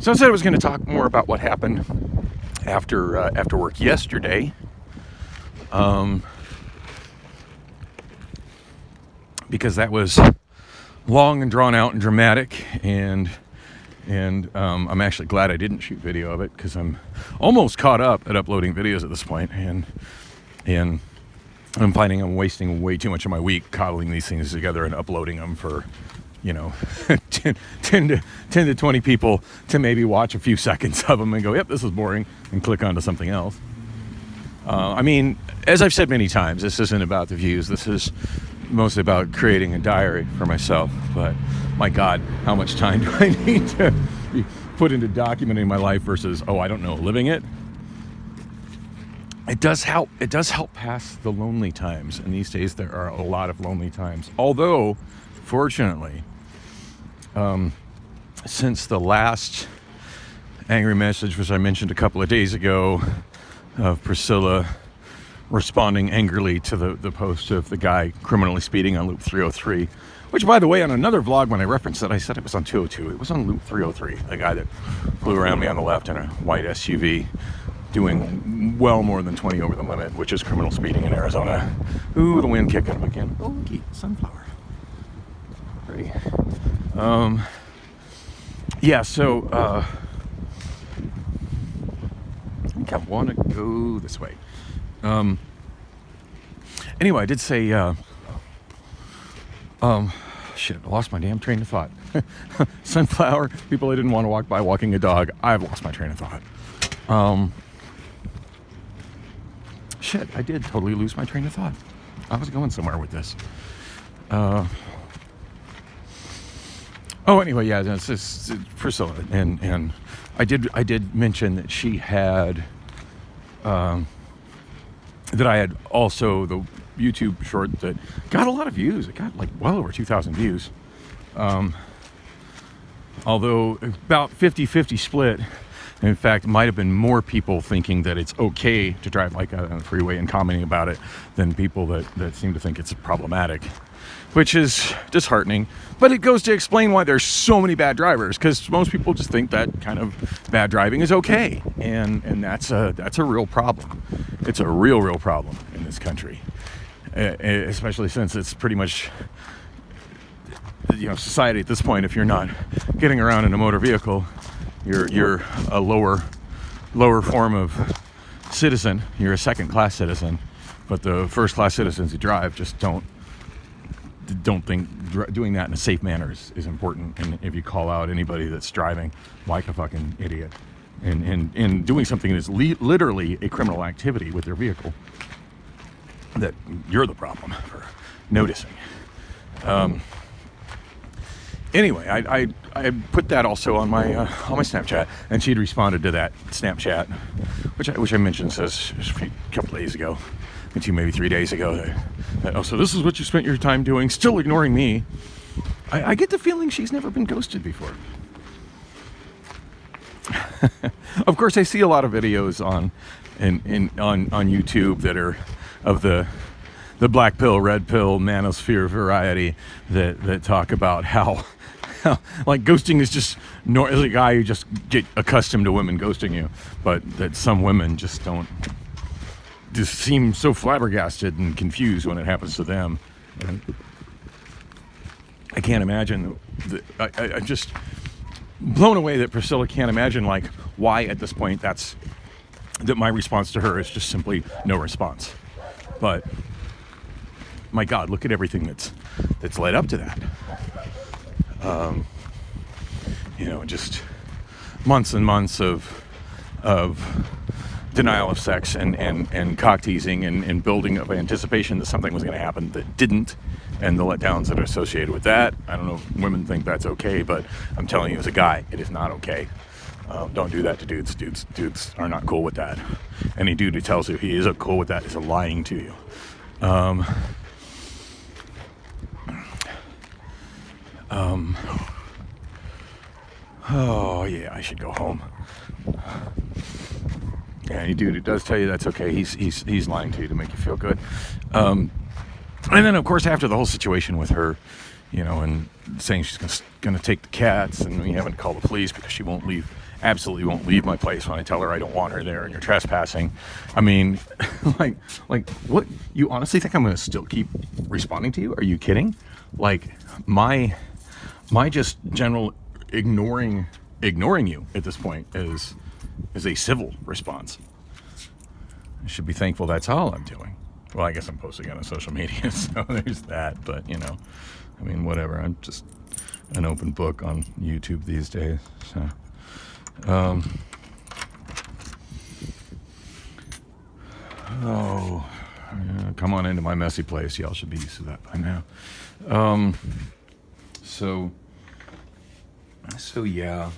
So I said I was going to talk more about what happened after work yesterday. Because that was long and drawn out and dramatic, and I'm actually glad I didn't shoot video of it, because I'm almost caught up at uploading videos at this point, and I'm finding I'm wasting way too much of my week cobbling these things together and uploading them for 10 to 20 people to maybe watch a few seconds of them and go, yep, this is boring, and click onto something else. I mean, as I've said many times, this isn't about the views. This is mostly about creating a diary for myself. But my God, how much time do I need to put into documenting my life versus, living it? It does help. It does help pass the lonely times. And these days there are a lot of lonely times. Although, fortunately, since the last angry message, which I mentioned a couple of days ago, of Priscilla responding angrily to the post of the guy criminally speeding on Loop 303, which, by the way, on another vlog when I referenced it, I said it was on 202. It was on Loop 303, the guy that flew around me on the left in a white SUV doing well more than 20 over the limit, which is criminal speeding in Arizona. Ooh, the wind kicking him again. Oh, looky, sunflower. Pretty. Yeah, so I think I want to go this way. Anyway, I did say, shit, I lost my damn train of thought. Sunflower, people I didn't want to walk by walking a dog. I've lost my train of thought. Shit, I did totally lose my train of thought. I was going somewhere with this. Anyway, yeah, it's Priscilla, and I did mention that she had, that I had also the YouTube short that got a lot of views. It got like well over 2,000 views. Although about 50-50 split. In fact, it might have been more people thinking that it's okay to drive like on the freeway and commenting about it than people that seem to think it's problematic, which is disheartening. But it goes to explain why there's so many bad drivers, because most people just think that kind of bad driving is okay, and that's a real problem. It's a real problem in this country, especially since it's pretty much society at this point. If you're not getting around in a motor vehicle, you're a lower form of citizen. You're a second-class citizen, but the first-class citizens who drive just don't think doing that in a safe manner is important. And if you call out anybody that's driving like a fucking idiot and doing something that's literally a criminal activity with their vehicle, that you're the problem for noticing. Anyway, I put that also on my Snapchat, and she'd responded to that Snapchat, which I mentioned says a couple days ago, maybe 3 days ago, that so this is what you spent your time doing, still ignoring me. I get the feeling she's never been ghosted before. Of course, I see a lot of videos on YouTube that are of the black pill, red pill, manosphere variety that talk about how like ghosting is just as a guy, you just get accustomed to women ghosting you, but that some women just seem so flabbergasted and confused when it happens to them. And I can't imagine. I'm just blown away that Priscilla can't imagine like why at this point that my response to her is just simply no response. But my God, look at everything that's led up to that. Just months and months of denial of sex and cock teasing and building of anticipation that something was going to happen that didn't, and the letdowns that are associated with that. I don't know if women think that's okay, but I'm telling you as a guy, it is not okay. Don't do that to dudes. Dudes are not cool with that. Any dude who tells you he isn't cool with that is lying to you. Oh yeah, I should go home. Yeah, any dude who does tell you that's okay, he's lying to you to make you feel good. And then of course after the whole situation with her, and saying she's gonna take the cats, and we haven't called the police because she won't leave absolutely won't leave my place when I tell her I don't want her there and you're trespassing. I mean, like what? You honestly think I'm going to still keep responding to you? Are you kidding? Like my just general ignoring you at this point is a civil response. I should be thankful that's all I'm doing. Well, I guess I'm posting on social media, so there's that. But, you know, I mean, whatever. I'm just an open book on YouTube these days. So, come on into my messy place. Y'all should be used to that by now. So yeah.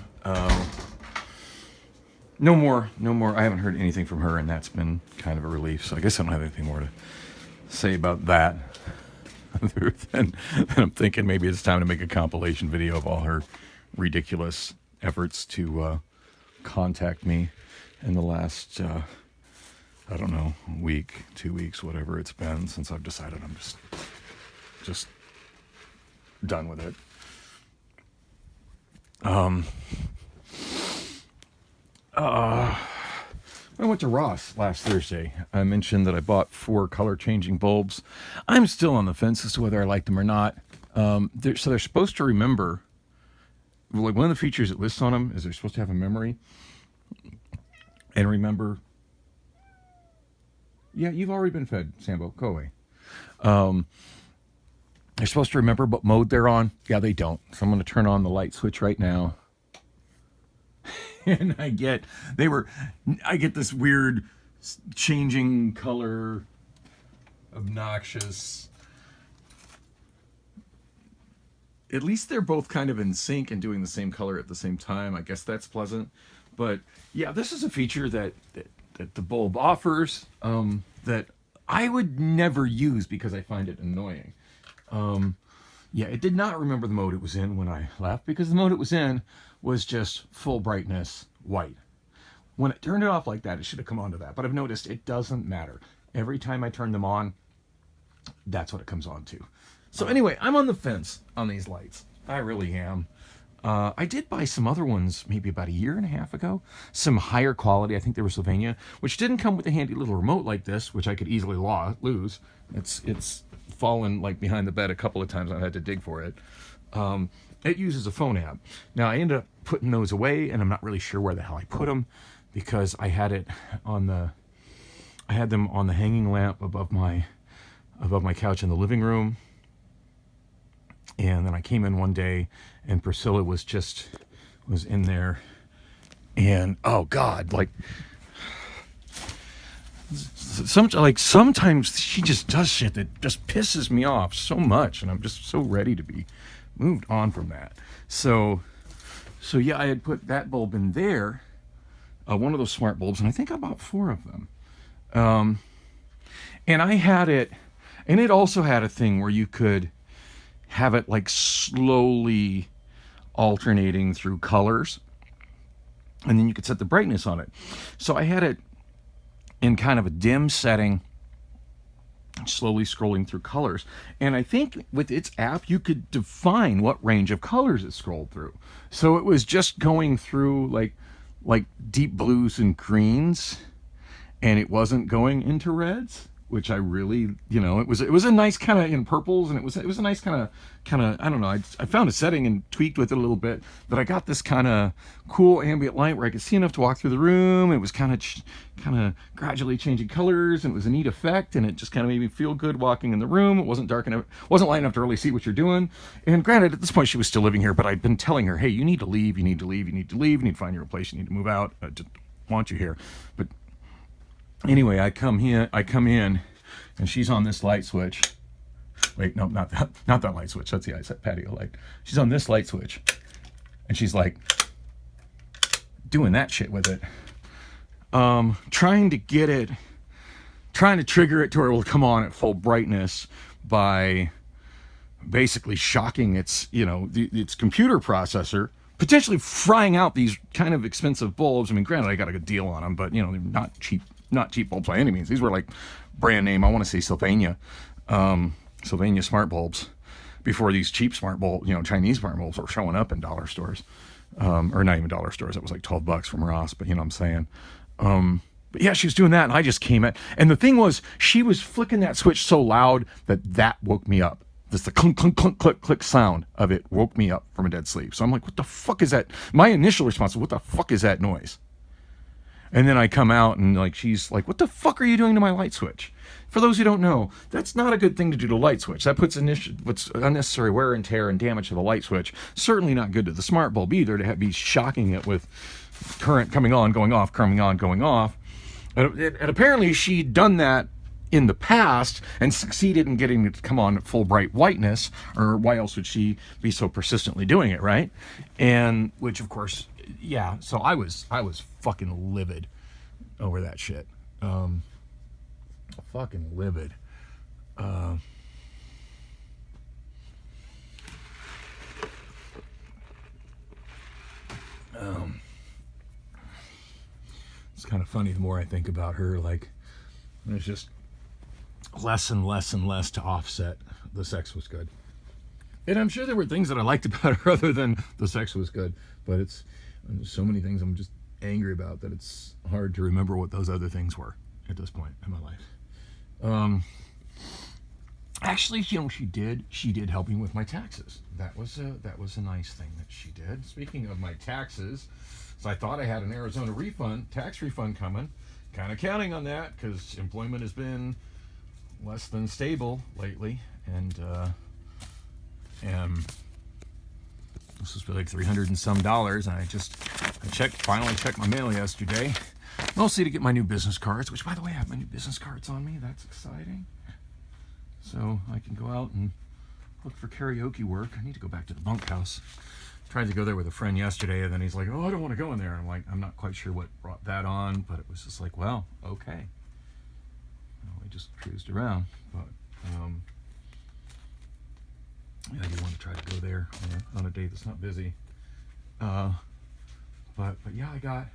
No more. I haven't heard anything from her, and that's been kind of a relief. So I guess I don't have anything more to say about that. Other than I'm thinking maybe it's time to make a compilation video of all her ridiculous efforts to contact me in the last, I don't know, week, 2 weeks, whatever it's been since I've decided I'm just done with it. I went to Ross last Thursday. I mentioned that I bought 4 color changing bulbs. I'm still on the fence as to whether I like them or not. They're supposed to remember, like one of the features it lists on them is they're supposed to have a memory and remember. Yeah, you've already been fed, Sambo. Go away. They're supposed to remember what mode they're on. Yeah, they don't. So I'm going to turn on the light switch right now. And I get this weird changing color, obnoxious. At least they're both kind of in sync and doing the same color at the same time. I guess that's pleasant. But yeah, this is a feature that the bulb offers that I would never use because I find it annoying. Yeah, it did not remember the mode it was in when I left because the mode it was in was just full brightness white. When it turned it off like that, it should have come on to that. But I've noticed it doesn't matter. Every time I turn them on, that's what it comes on to. So anyway, I'm on the fence on these lights. I really am. I did buy some other ones maybe about a year and a half ago. Some higher quality, I think they were Sylvania, which didn't come with a handy little remote like this, which I could easily lose. It's fallen like behind the bed a couple of times. I've had to dig for it. It uses a phone app. Now I ended up putting those away, and I'm not really sure where the hell I put them because I had them on the hanging lamp above my couch in the living room. And then I came in one day, and Priscilla was in there, and oh God, sometimes she just does shit that just pisses me off so much, and I'm just so ready to be moved on from that. So yeah, I had put that bulb in there, one of those smart bulbs, and I think I bought 4 of them. And I had it, and it also had a thing where you could have it like slowly alternating through colors, and then you could set the brightness on it. So I had it in kind of a dim setting, slowly scrolling through colors. And I think with its app, you could define what range of colors it scrolled through. So it was just going through like deep blues and greens, and it wasn't going into reds, which I really, it was a nice kind of in purples, and it was a nice kind of I don't know. I found a setting and tweaked with it a little bit, but I got this kind of cool ambient light where I could see enough to walk through the room. It was kind of gradually changing colors, and it was a neat effect, and it just kind of made me feel good walking in the room. It wasn't dark enough, wasn't light enough to really see what you're doing. And granted, at this point she was still living here, but I'd been telling her, hey, you need to leave, you need to find your place, you need to move out. I just want you here. But anyway, I come in, and she's on this light switch. Wait, no, not that light switch. That's the patio light. She's on this light switch, and she's like doing that shit with it, trying to trigger it to where it will come on at full brightness by basically shocking its computer processor, potentially frying out these kind of expensive bulbs. I mean, granted, I got a good deal on them, but they're not cheap bulbs by any means. These were like brand name, I want to say Sylvania smart bulbs, before these cheap smart bulbs, Chinese smart bulbs were showing up in dollar stores. or not even dollar stores. It was like $12 from Ross, but you know what I'm saying. But yeah, she was doing that, and I just came at. And the thing was, she was flicking that switch so loud that woke me up. Just the clunk, clunk, clunk, click, click sound of it woke me up from a dead sleep. So I'm like, what the fuck is that? My initial response was, what the fuck is that noise? And then I come out, and like she's like, what the fuck are you doing to my light switch? For those who don't know, that's not a good thing to do to a light switch. That puts what's unnecessary wear and tear and damage to the light switch. Certainly not good to the smart bulb either, to be shocking it with current coming on, going off, coming on, going off. And apparently she'd done that in the past and succeeded in getting it to come on at full bright whiteness, or why else would she be so persistently doing it, right? And which, of course, yeah. So I was fucking livid over that shit. Fucking livid. It's kind of funny the more I think about her. Like, there's just less and less and less to offset the sex was good. And I'm sure there were things that I liked about her other than the sex was good. But there's so many things I'm just angry about that it's hard to remember what those other things were at this point in my life. Actually, you know, she did help me with my taxes. That was a nice thing that she did. Speaking of my taxes, so I thought I had an Arizona tax refund coming. Kind of counting on that because employment has been less than stable lately, and this was like $300 and some. And I finally checked my mail yesterday, mostly to get my new business cards. Which, by the way, I have my new business cards on me. That's exciting. So I can go out and look for karaoke work. I need to go back to the bunkhouse. Tried to go there with a friend yesterday, and then he's like, oh, I don't want to go in there. And I'm like, I'm not quite sure what brought that on, but it was just like, well, okay. Well, we just cruised around, but yeah, I do want to try to go there on a day that's not busy. But yeah, I got,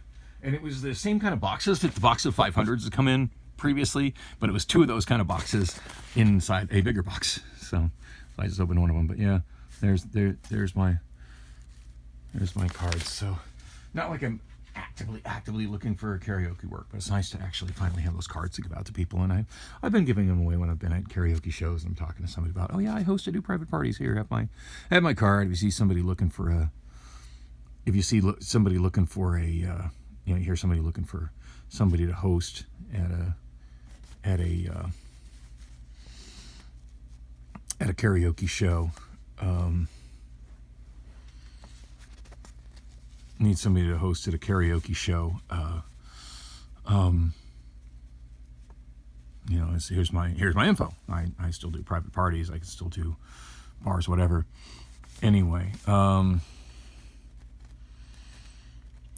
and it was the same kind of boxes that the box of 500s had come in previously, but it was two of those kind of boxes inside a bigger box. So I just opened one of them. But yeah, there's my cards. So not like I'm actively looking for karaoke work, but it's nice to actually finally have those cards to give out to people. And I've been giving them away when I've been at karaoke shows, and I'm talking to somebody about, oh yeah, I host to do private parties here. I have my card. If you see somebody looking for you hear somebody looking for somebody to host at a karaoke show, need somebody to host at a karaoke show, you know, here's my info. I still do private parties. I can still do bars, whatever. Anyway,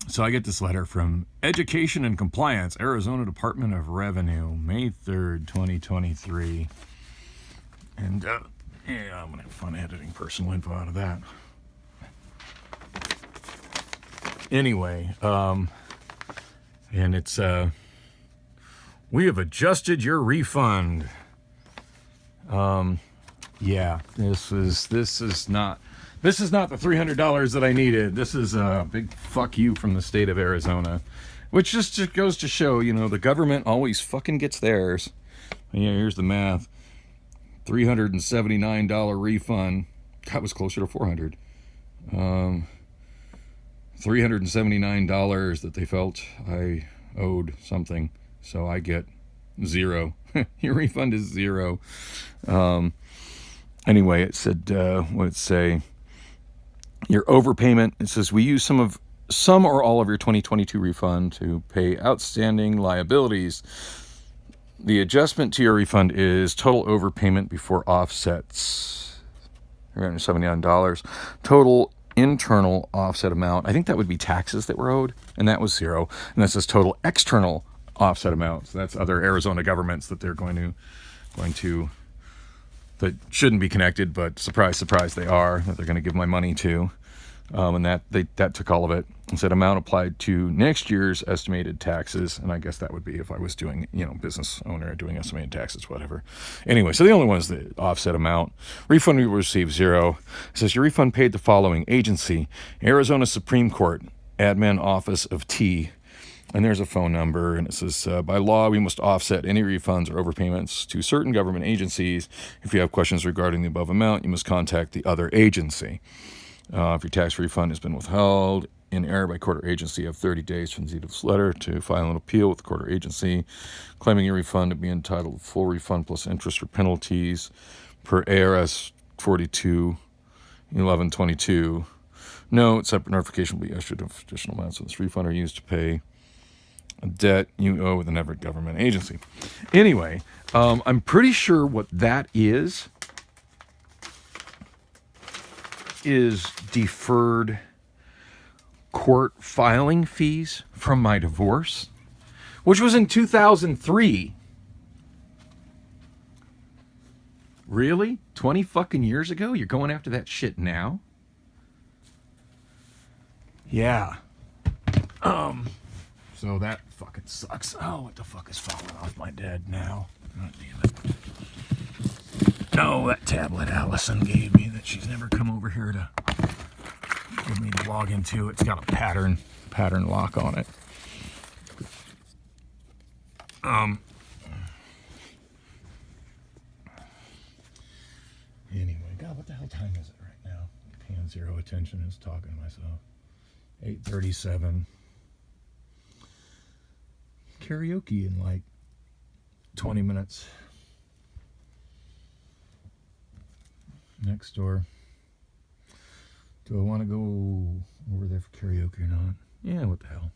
so I get this letter from Education and Compliance, Arizona Department of Revenue, May 3rd, 2023. And yeah, I'm gonna have fun editing personal info out of that. Anyway, and it's we have adjusted your refund. Yeah, this is not the $300 that I needed. This is a big fuck you from the state of Arizona, which just goes to show, you know, the government always fucking gets theirs. Yeah, here's the math: $379 refund. That was closer to $400. $379 that they felt I owed something, so I get zero. Your refund is zero. Anyway, it said, what did it say? Your overpayment, it says, we use some or all of your 2022 refund to pay outstanding liabilities. The adjustment to your refund is total overpayment before offsets, $379. Total internal offset amount, I think that would be taxes that were owed, and that was zero. And that says total external offset amount. So that's other Arizona governments that they're going to that shouldn't be connected, but surprise, surprise, they are, that they're going to give my money to. And that took all of it and said amount applied to next year's estimated taxes. And I guess that would be if I was doing, business owner doing estimated taxes, whatever. Anyway, so the only one is the offset amount. Refund you will receive 0. It says your refund paid the following agency: Arizona Supreme Court, Admin Office of T. And there's a phone number, and it says, by law, we must offset any refunds or overpayments to certain government agencies. If you have questions regarding the above amount, you must contact the other agency. If your tax refund has been withheld in error by court or agency, you have 30 days from the receipt of this letter to file an appeal with the court or agency, claiming your refund to be entitled to full refund plus interest or penalties per ARS 42-1122. Note, separate notification will be issued of additional amounts of this refund are used to pay a debt you owe with an Everett government agency. Anyway, I'm pretty sure what that is deferred court filing fees from my divorce, which was in 2003. Really? 20 fucking years ago? You're going after that shit now? Yeah. So that fucking sucks. Oh, what the fuck is falling off my bed now? God damn it. No, that tablet Allison gave me that she's never come over here to give me to log into. It's got a pattern lock on it. Anyway, God, what the hell time is it right now? Paying zero attention, just talking to myself. 8:37. Karaoke in like 20 minutes. Next door. Do I want to go over there for karaoke or not? Yeah, what the hell.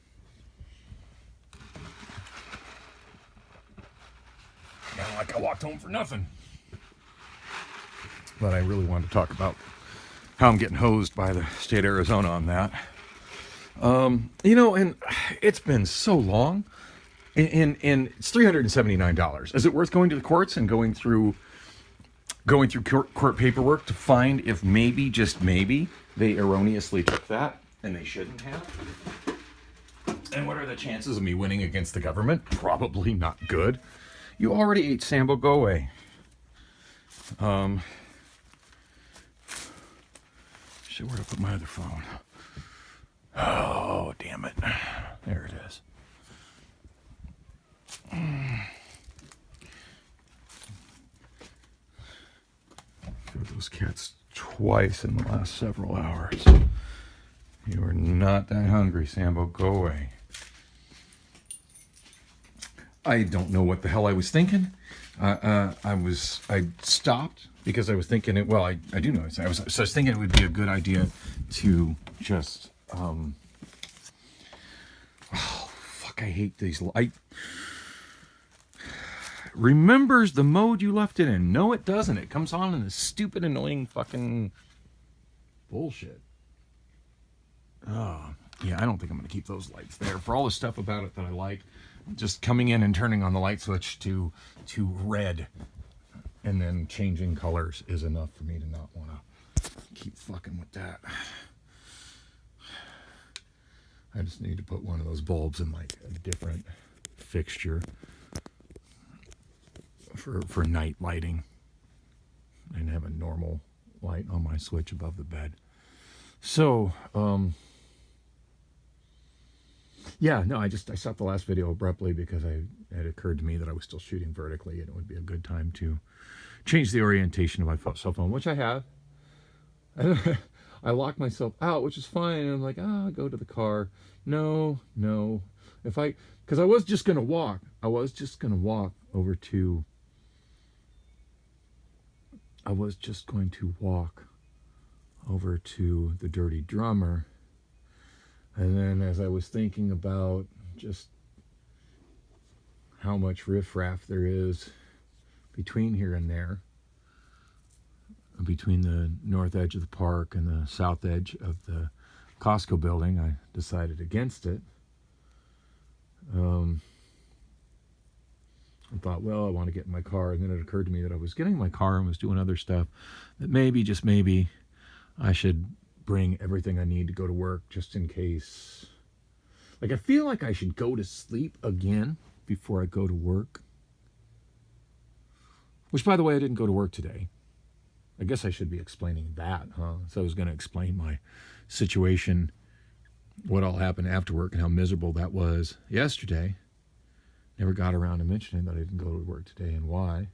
Not like I walked home for nothing. But I really wanted to talk about how I'm getting hosed by the state of Arizona on that. And it's been so long. And it's $379. Is it worth going to the courts and going through court paperwork to find if maybe, just maybe, they erroneously took that and they shouldn't have? And what are the chances of me winning against the government? Probably not good. You already ate Sambo, go away. Shit, where to put my other phone? Oh, damn it. There it is. Fed those cats twice in the last several hours. You are not that hungry, Sambo. Go away. I don't know what the hell I was thinking. I stopped because I was thinking it. Well, I do know. I was thinking it would be a good idea to just. Oh fuck! I hate these. Remembers the mode you left it in. No, it doesn't. It comes on in this stupid, annoying fucking bullshit. Oh, yeah, I don't think I'm going to keep those lights there. For all the stuff about it that I like, just coming in and turning on the light switch to red and then changing colors is enough for me to not want to keep fucking with that. I just need to put one of those bulbs in like a different fixture for night lighting and have a normal light on my switch above the bed. So, yeah, no, I stopped the last video abruptly because it occurred to me that I was still shooting vertically and it would be a good time to change the orientation of my cell phone, which I have. I locked myself out, which is fine. And I'm like, I'll go to the car. No. Because I was just going to walk. over to the Dirty Drummer. And then as I was thinking about just how much riffraff there is between here and there, between the north edge of the park and the south edge of the Costco building, I decided against it. I thought, well, I want to get in my car. And then it occurred to me that I was getting in my car and was doing other stuff that maybe, just maybe, I should bring everything I need to go to work just in case. Like, I feel like I should go to sleep again before I go to work. Which, by the way, I didn't go to work today. I guess I should be explaining that, huh? So I was going to explain my situation, what all happened after work, and how miserable that was yesterday. Never got around to mentioning that I didn't go to work today and why.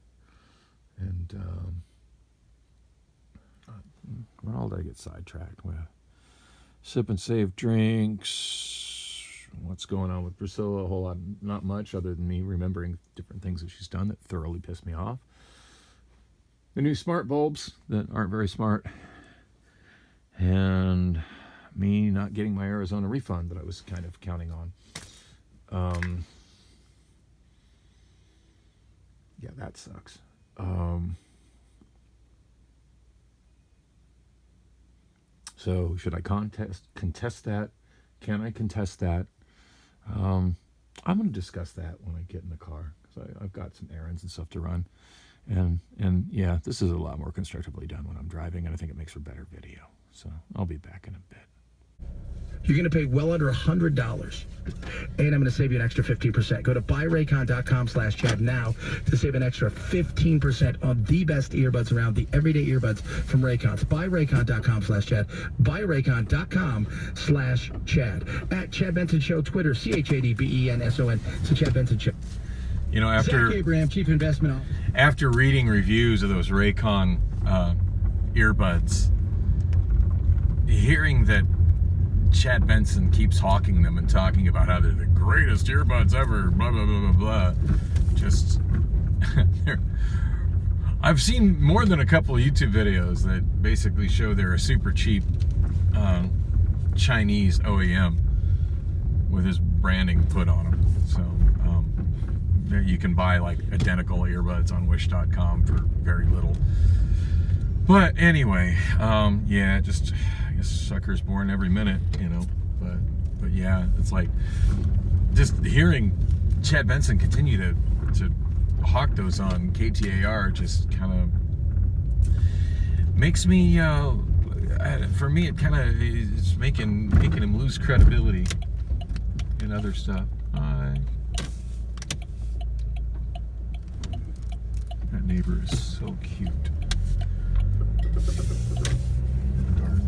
And what all did I get sidetracked with? Sip and save drinks. What's going on with Priscilla? A whole lot, not much, other than me remembering different things that she's done that thoroughly pissed me off. The new smart bulbs that aren't very smart. And me not getting my Arizona refund that I was kind of counting on. Yeah, that sucks. So should I contest that? Can I contest that? I'm going to discuss that when I get in the car, because I've got some errands and stuff to run. And yeah, this is a lot more constructively done when I'm driving, and I think it makes for better video. So I'll be back in a bit. You're going to pay well under $100. And I'm going to save you an extra 15%. Go to buyraycon.com/Chad now to save an extra 15% on the best earbuds around, the everyday earbuds from Raycon. It's buyraycon.com/Chad. Buyraycon.com/Chad. At Chad Benson Show, Twitter, ChadBenson. So Chad Benson Show. You know, after Zach Abraham, Chief Investment Officer. After reading reviews of those Raycon earbuds, hearing that Chad Benson keeps hawking them and talking about how they're the greatest earbuds ever, blah, blah, blah, blah, blah. Just, I've seen more than a couple of YouTube videos that basically show they're a super cheap Chinese OEM with his branding put on them. So, you can buy like identical earbuds on Wish.com for very little. But anyway, yeah, just, I guess suckers born every minute, you know. But yeah, it's like just hearing Chad Benson continue to hawk those on KTAR just kind of makes me, for me, it kind of is making him lose credibility in other stuff. That neighbor is so cute. Dark.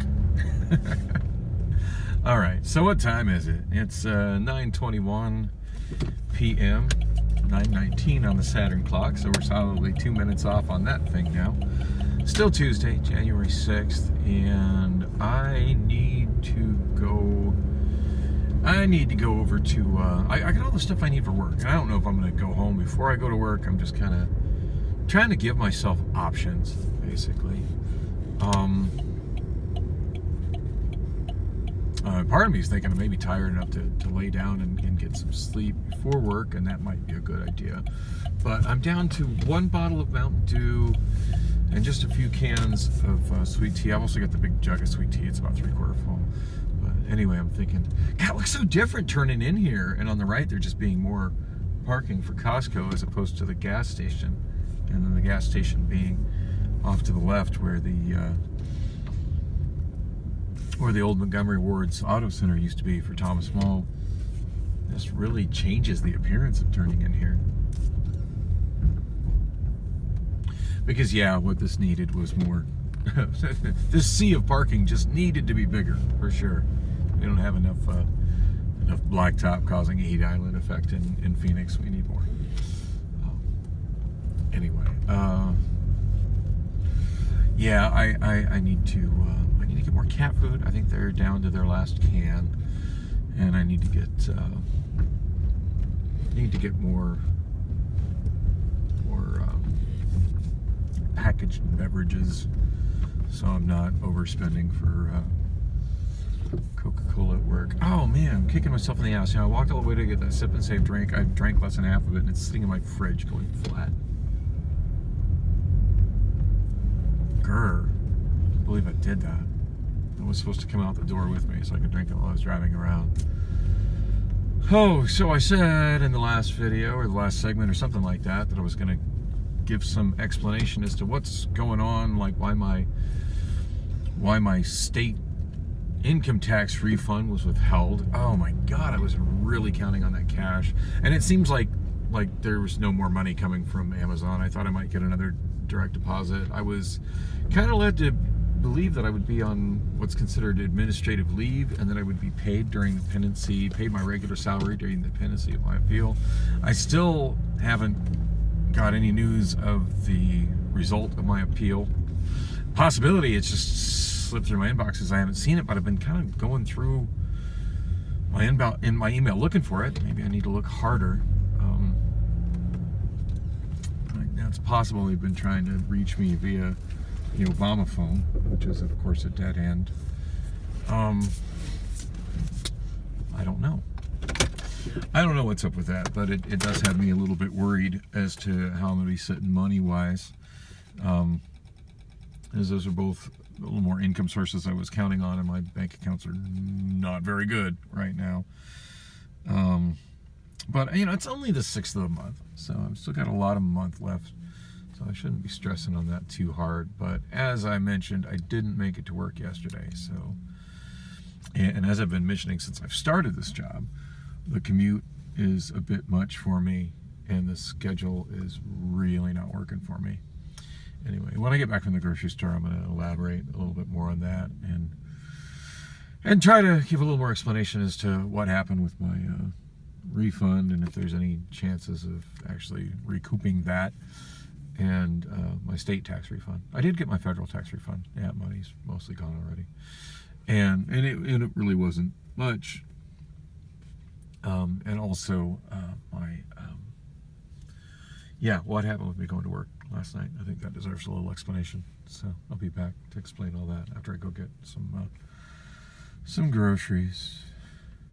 All right, so what time is it? It's 9:21 p.m., 9:19 on the Saturn clock, so we're solidly 2 minutes off on that thing now. Still Tuesday, January 6th, and I need to go over to, I got all the stuff I need for work, and I don't know if I'm going to go home before I go to work. I'm just kind of trying to give myself options, basically. Part of me is thinking I may be tired enough to lay down and get some sleep before work, and that might be a good idea. But I'm down to 1 bottle of Mountain Dew and just a few cans of sweet tea. I've also got the big jug of sweet tea. It's about 3/4 full. But anyway, I'm thinking, God, it looks so different turning in here. And on the right, there just being more parking for Costco as opposed to the gas station. And then the gas station being off to the left where the old Montgomery Ward's Auto Center used to be for Thomas Mall. This really changes the appearance of turning in here. Because yeah, what this needed was more, this sea of parking just needed to be bigger, for sure. We don't have enough blacktop causing a heat island effect in Phoenix. We need more. Anyway, yeah, I need to get more cat food. I think they're down to their last can, and I need to get more packaged beverages, so I'm not overspending for Coca-Cola at work. Oh man, I'm kicking myself in the ass. You know, I walked all the way to get that sip and save drink. I drank less than half of it, and it's sitting in my fridge going flat. Grr. I can't believe I did that. I was supposed to come out the door with me so I could drink it while I was driving around. Oh, so I said in the last video or the last segment or something like that I was going to give some explanation as to what's going on, like why my state income tax refund was withheld. Oh my God, I was really counting on that cash. And it seems like there was no more money coming from Amazon. I thought I might get another direct deposit. I was kind of led to believe that I would be on what's considered administrative leave, and that I would be paid during the pendency, paid my regular salary during the pendency of my appeal. I still haven't got any news of the result of my appeal. Possibility it's just slipped through my inboxes. I haven't seen it, but I've been kind of going through my email looking for it. Maybe I need to look harder. Now it's possible they've been trying to reach me via the Obama phone, which is of course a dead end. I don't know. I don't know what's up with that, but it does have me a little bit worried as to how I'm going to be sitting money-wise. As those are both a little more income sources I was counting on, and my bank accounts are not very good right now. But, it's only the 6th of the month, so I've still got a lot of month left, so I shouldn't be stressing on that too hard. But as I mentioned, I didn't make it to work yesterday, so... And as I've been mentioning since I've started this job, the commute is a bit much for me, and the schedule is really not working for me. Anyway, when I get back from the grocery store, I'm going to elaborate a little bit more on that and try to give a little more explanation as to what happened with my refund, and if there's any chances of actually recouping that, and my state tax refund. I did get my federal tax refund. Yeah, money's mostly gone already, and it really wasn't much. And also what happened with me going to work last night. I think that deserves a little explanation. So I'll be back to explain all that after I go get some groceries.